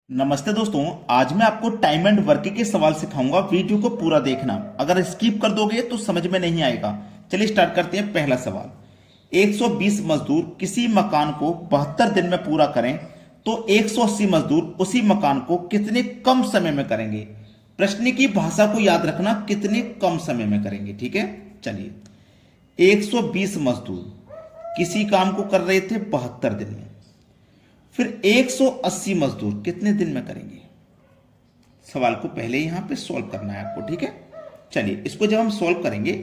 नमस्ते दोस्तों। आज मैं आपको टाइम एंड वर्क के सवाल सिखाऊंगा। वीडियो को पूरा देखना, अगर स्किप कर दोगे तो समझ में नहीं आएगा। चलिए स्टार्ट करते हैं। पहला सवाल, 120 मजदूर किसी मकान को 72 दिन में पूरा करें तो 180 मजदूर उसी मकान को कितने कम समय में करेंगे। प्रश्न की भाषा को याद रखना, कितने कम समय में करेंगे। ठीक है, चलिए 120 मजदूर किसी काम को कर रहे थे 72 दिन में, फिर 180 मजदूर कितने दिन में करेंगे। सवाल को पहले यहां पे सॉल्व करना है आपको। ठीक है, चलिए इसको जब हम सॉल्व करेंगे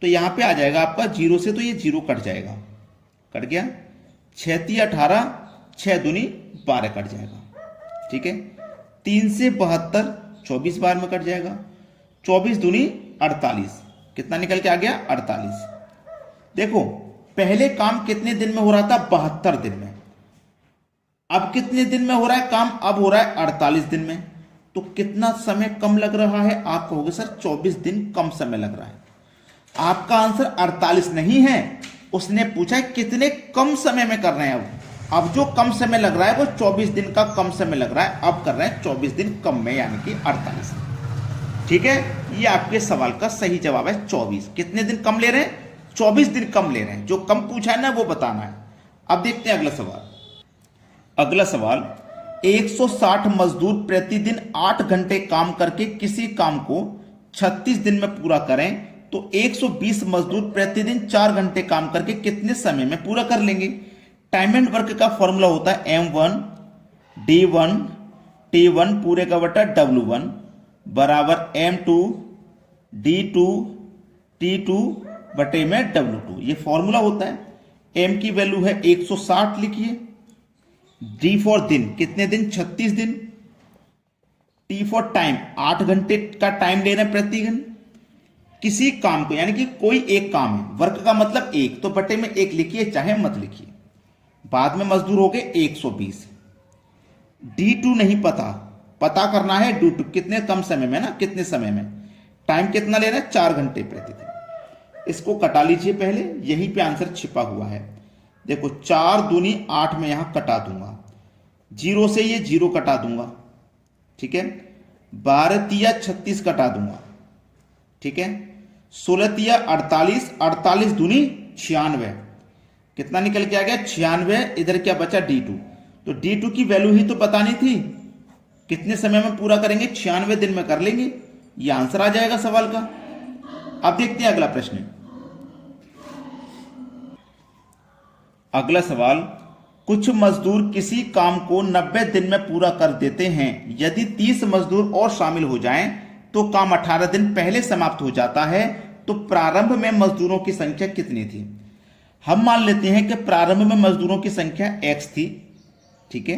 तो यहां पे आ जाएगा आपका जीरो से, तो ये जीरो कट जाएगा, कट गया। 6 × 18, 6 दूनी 12 कट जाएगा। ठीक है, 3 से 72 24 बार में कट जाएगा। 24 दूनी 48, कितना निकल के आ गया 48। देखो पहले काम कितने दिन में हो रहा था 72 दिन में, अब कितने दिन में हो रहा है काम, अब हो रहा है 48 दिन में। तो कितना समय कम लग रहा है। आप कहोगे सर 24 दिन कम समय लग रहा है। आपका आंसर 48 नहीं है, उसने पूछा है कितने कम समय में कर रहे हैं। अब जो कम समय लग रहा है वो 24 दिन का कम समय लग रहा है, अब कर रहे हैं 24 दिन कम में, यानी कि 48। ठीक है, ये आपके सवाल का सही जवाब है 24। कितने दिन कम ले रहे हैं, 24 दिन कम ले रहे हैं। जो कम पूछा है ना वो बताना है। अब देखते हैं अगला सवाल। अगला सवाल, 160 मजदूर प्रतिदिन 8 घंटे काम करके किसी काम को 36 दिन में पूरा करें तो 120 मजदूर प्रतिदिन 4 घंटे काम करके कितने समय में पूरा कर लेंगे। टाइम एंड वर्क का फॉर्मूला होता है M1 D1 T1 पूरे का बटा W1 बराबर M2 D2 T2 बटे में W2। ये फॉर्मूला होता है। M की वैल्यू है 160 लिखिए। D फॉर दिन, कितने दिन 36 दिन। T फॉर टाइम, 8 घंटे का टाइम ले रहे हैं प्रतिदिन। किसी काम को, यानी कि कोई एक काम है, वर्क का मतलब एक, तो बटे में एक लिखिए, चाहे मत लिखिए। बाद में मजदूर हो गए 120। D2 नहीं पता, पता करना है D2 कितने कम समय में ना, कितने समय में। टाइम कितना ले रहे हैं 4 घंटे प्रतिदिन। इसको कटा लीजिए पहले, यहीं पे आंसर छिपा हुआ है। देखो 4 दूनी 8 में यहां कटा दूंगा, जीरो से ये जीरो कटा दूंगा। ठीक है, 12 तिया 36 कटा दूंगा। ठीक है, 16 तिया 48, 48 दूनी 96, कितना निकल के आ गया 96। इधर क्या बचा D2, तो D2 की वैल्यू ही तो बतानी थी, कितने समय में पूरा करेंगे, 96 दिन में कर लेंगे। ये आंसर आ जाएगा सवाल का। अब देखते हैं अगला प्रश्न। अगला सवाल, कुछ मजदूर किसी काम को 90 दिन में पूरा कर देते हैं। यदि 30 मजदूर और शामिल हो जाएं तो काम 18 दिन पहले समाप्त हो जाता है। तो प्रारंभ में मजदूरों की संख्या कितनी थी। हम मान लेते हैं कि प्रारंभ में मजदूरों की संख्या x थी। ठीक है,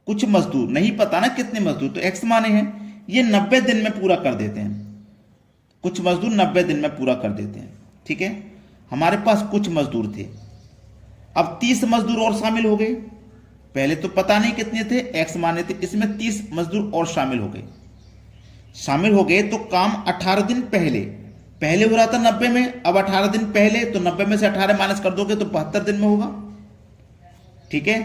कुछ मजदूर नहीं पता ना कितने मजदूर, तो x माने हैं। ये 90 दिन में पूरा कर देते हैं, कुछ मजदूर 90 दिन में पूरा कर देते हैं। ठीक है, हमारे पास कुछ मजदूर थे, अब 30 मजदूर और शामिल हो गए। पहले तो पता नहीं कितने थे, x माने थे, इसमें 30 मजदूर और शामिल हो गए। शामिल हो गए तो काम 18 दिन पहले हो रहा था 90 में, अब 18 दिन पहले, तो 90 में से 18 माइनस कर दोगे तो 72 दिन में होगा। ठीक है,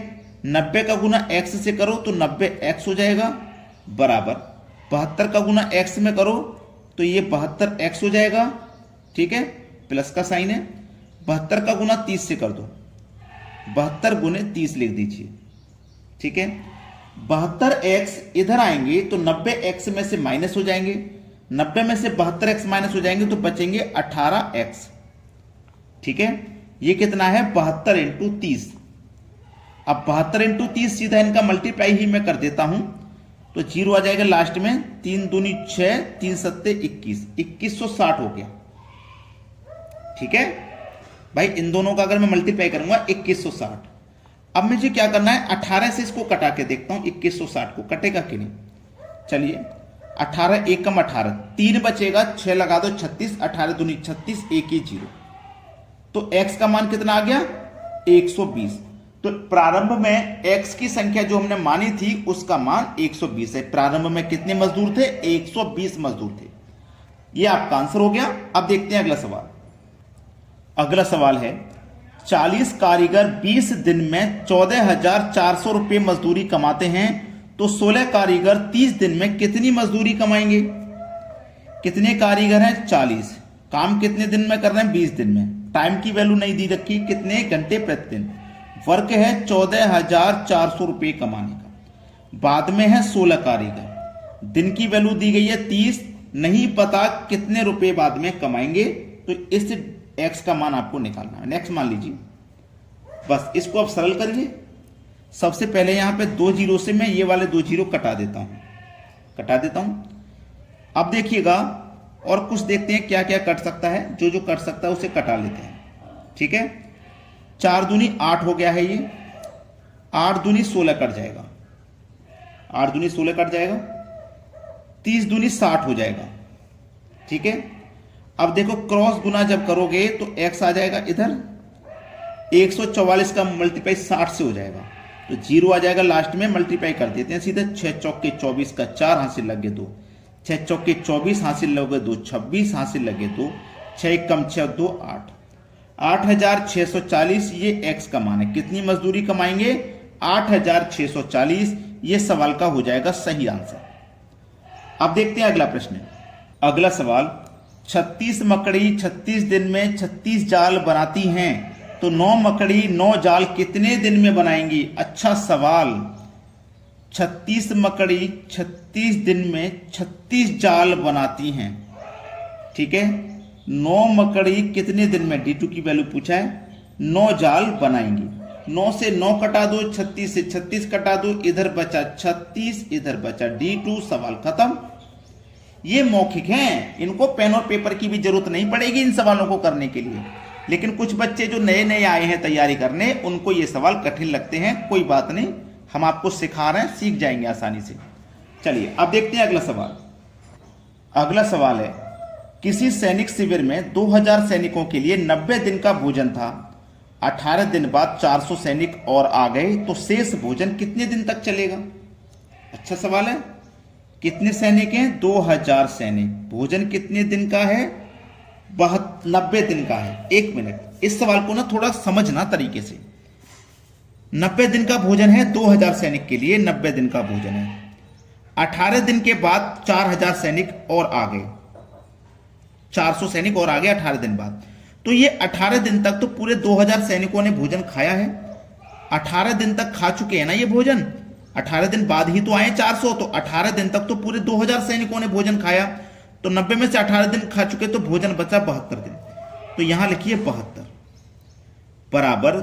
90 का गुना x से करो तो 90x हो जाएगा, बराबर 72 का गुना x में करो तो ये 72x हो जाएगा। ठीक है, प्लस का साइन है। 72 का गुना 30 से कर दो, 72 गुने 30 लिख दीजिए। ठीक है, 72x इधर आएंगे तो 90x में से माइनस हो जाएंगे, 90 में से 72x माइनस हो जाएंगे तो बचेंगे 18x। ठीक है, ये कितना है 72 इंटू 30। अब 72 इंटू 30 सीधा इनका मल्टीप्लाई ही मैं कर देता हूं तो जीरो आ जाएगा लास्ट में। 3 दूनी 6, 3 सत्ते 21, 2160 हो गया। ठीक है भाई, इन दोनों का अगर मैं मल्टीप्लाई करूंगा 2160। अब मुझे क्या करना है, 18 से इसको कटा के देखता हूं 2160 को, कटेगा कि नहीं। चलिए 18 एकम 18, 3 बचेगा, 6 लगा दो 36, 18 दूनी 36, 1 ही 0, तो x का मान कितना आ गया 120। तो प्रारंभ में x की संख्या जो हमने मानी थी उसका मान 120 है। प्रारंभ में कितने मजदूर थे, 120 मजदूर थे। यह आपका आंसर हो गया। अब देखते हैं अगला सवाल। अगला सवाल है, 40 कारीगर 20 दिन में 14,400 रुपये मजदूरी कमाते हैं तो 16 कारीगर 30 दिन में कितनी मजदूरी कमाएंगे? कितने कारीगर हैं? 40। काम कितने दिन में कर रहे हैं? 20 दिन में। टाइम की वैल्यू नहीं दी रखी, कितने घंटे प्रतिदिन। वर्क है 14,400 रुपये कमाने का। बाद में है 16 कारीगर, दिन की वैल्यू दी गई है 30, नहीं पता कितने रुपए बाद में कमाएंगे, तो इस एक्स का मान आपको निकालना है। नेक्स्ट मान लीजिए, बस इसको अब सरल करिए। सबसे पहले यहां पे 2 जीरो से मैं ये वाले 2 जीरो कटा देता हूं। अब देखिएगा और कुछ देखते हैं क्या क्या कट सकता है। जो जो कट सकता है उसे कटा लेते हैं, ठीक है। 4 दूनी 8 हो गया है, ये 8 दूनी 16 कट जाएगा, 8 दूनी 16 कट जाएगा। 30 दूनी 60 हो जाएगा, ठीक है। अब देखो क्रॉस गुना जब करोगे तो x आ जाएगा इधर, 144 का मल्टीप्लाई 60 से हो जाएगा, तो 0 आ जाएगा लास्ट में। मल्टीप्लाई कर देते हैं सीधे। 6 चौके 24 का 4 हासिल लगे 2, 6 चौके 24 हासिल लगे 2, 26 हासिल लगे 2, 6 कम 6 2 8, 8,640 ये x का मान है। कितनी मजदूरी कमाएंगे? 8,640। ये सवाल का हो जाएगा सही आंसर। अब देखते हैं अगला प्रश्न। अगला सवाल, 36 मकड़ी 36 दिन में 36 जाल बनाती हैं, तो 9 मकड़ी 9 जाल कितने दिन में बनाएंगी? अच्छा सवाल। 36 मकड़ी 36 दिन में 36 जाल बनाती हैं, ठीक है। 9 मकड़ी कितने दिन में, D2 की वैल्यू पूछा है, 9 जाल बनाएंगी। 9 से 9 कटा दो, 36 से 36 कटा दो, इधर बचा 36, इधर बचा D2। सवाल खत्म। ये मौखिक हैं, इनको पेन और पेपर की भी जरूरत नहीं पड़ेगी इन सवालों को करने के लिए। लेकिन कुछ बच्चे जो नए नए आए हैं तैयारी करने, उनको ये सवाल कठिन लगते हैं। कोई बात नहीं, हम आपको सिखा रहे हैं, सीख जाएंगे आसानी से। चलिए अब देखते हैं अगला सवाल। अगला सवाल है, किसी सैनिक शिविर में 2000 सैनिकों के लिए 90 दिन का भोजन था। 18 दिन बाद 400 सैनिक और आ गए, तो शेष भोजन कितने दिन तक चलेगा? अच्छा सवाल है। कितने सैनिक हैं? 2000 सैनिक। भोजन कितने दिन का है? 90 दिन का है। एक मिनट, इस सवाल को ना थोड़ा समझना तरीके से। 90 दिन का भोजन है 2000 सैनिक के लिए, 90 दिन का भोजन है। 18 दिन के बाद 4000 सैनिक और आ गए, 400 सैनिक और आ गए 18 दिन बाद। तो ये 18 दिन तक तो पूरे 2000 सैनिकों ने भोजन खाया है। 18 दिन तक खा चुके हैं ना ये भोजन। 18 दिन बाद ही तो आए 400, तो 18 दिन तक तो पूरे 2000 सैनिकों ने भोजन खाया। तो 90 में से 18 दिन खा चुके, तो भोजन बचा 72 दिन। तो यहां लिखिए 72 बराबर,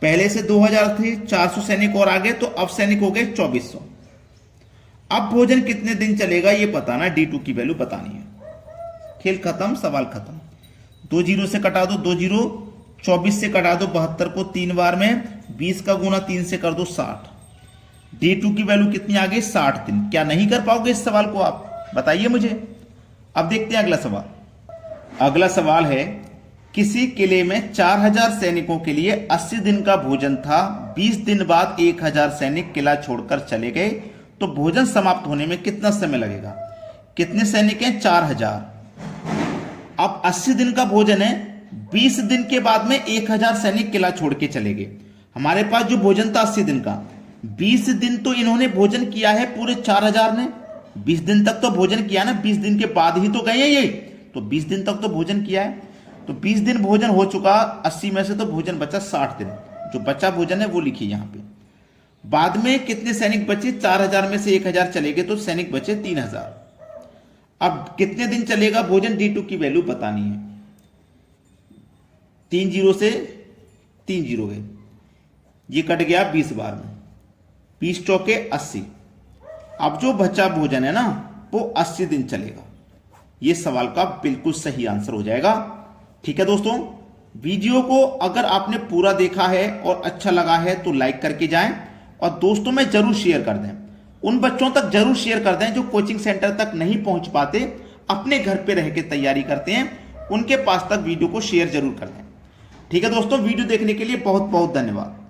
पहले से 2000 थे, 400 सैनिक और आ गए, तो अब सैनिक हो गए 2400। अब भोजन कितने दिन चलेगा ये बताना, D2 की वैल्यू बतानी है। खेल खत्म, सवाल खत्म। 2 जीरो से कटा दो, 2 जीरो, 24 से कटा दो 72 को 3 बार में, 20 का गुना 3 से कर दो 60। D2 की वैल्यू कितनी आ गई? 60 दिन। क्या नहीं कर पाओगे इस सवाल को आप? बताइए मुझे। अब देखते हैं अगला सवाल। अगला सवाल है, किसी किले में 4000 सैनिकों के लिए 80 दिन का भोजन था। 20 दिन बाद 1000 सैनिक किला छोड़कर चले गए, तो भोजन समाप्त होने में कितना समय लगेगा? कितने सैनिक हैं? 4000। अब 80 दिन का भोजन है, 20 दिन के बाद में 1000 सैनिक किला छोड़ के चले गए। हमारे पास जो भोजन था 80 दिन का, 20 दिन तो इन्होंने भोजन किया है पूरे 4000 ने। 20 दिन तक तो भोजन किया ना, 20 दिन के बाद ही तो गए हैं ये, तो 20 दिन तक तो भोजन किया है। तो 20 दिन भोजन हो चुका, 80 में से तो भोजन बचा 60 दिन। जो बचा भोजन है वो लिखिए यहां पे। बाद में कितने सैनिक बचे? 4000 में से 1000 चले गए, तो सैनिक बचे 3000। अब कितने दिन चलेगा भोजन? D2 की वैल्यू बतानी है। 3 जीरो से 3 जीरो गए, ये कट गया 20 बार में, 20 चौके 80। अब जो बचा भोजन है ना वो 80 दिन चलेगा। ये सवाल का बिल्कुल सही आंसर हो जाएगा। ठीक है दोस्तों, वीडियो को अगर आपने पूरा देखा है और अच्छा लगा है तो लाइक करके जाएं और दोस्तों में जरूर शेयर कर दें। उन बच्चों तक जरूर शेयर कर दें जो कोचिंग सेंटर तक नहीं पहुंच पाते, अपने घर पे रह के तैयारी करते हैं, उनके पास तक वीडियो को शेयर जरूर कर दें। ठीक है दोस्तों, वीडियो देखने के लिए बहुत बहुत धन्यवाद।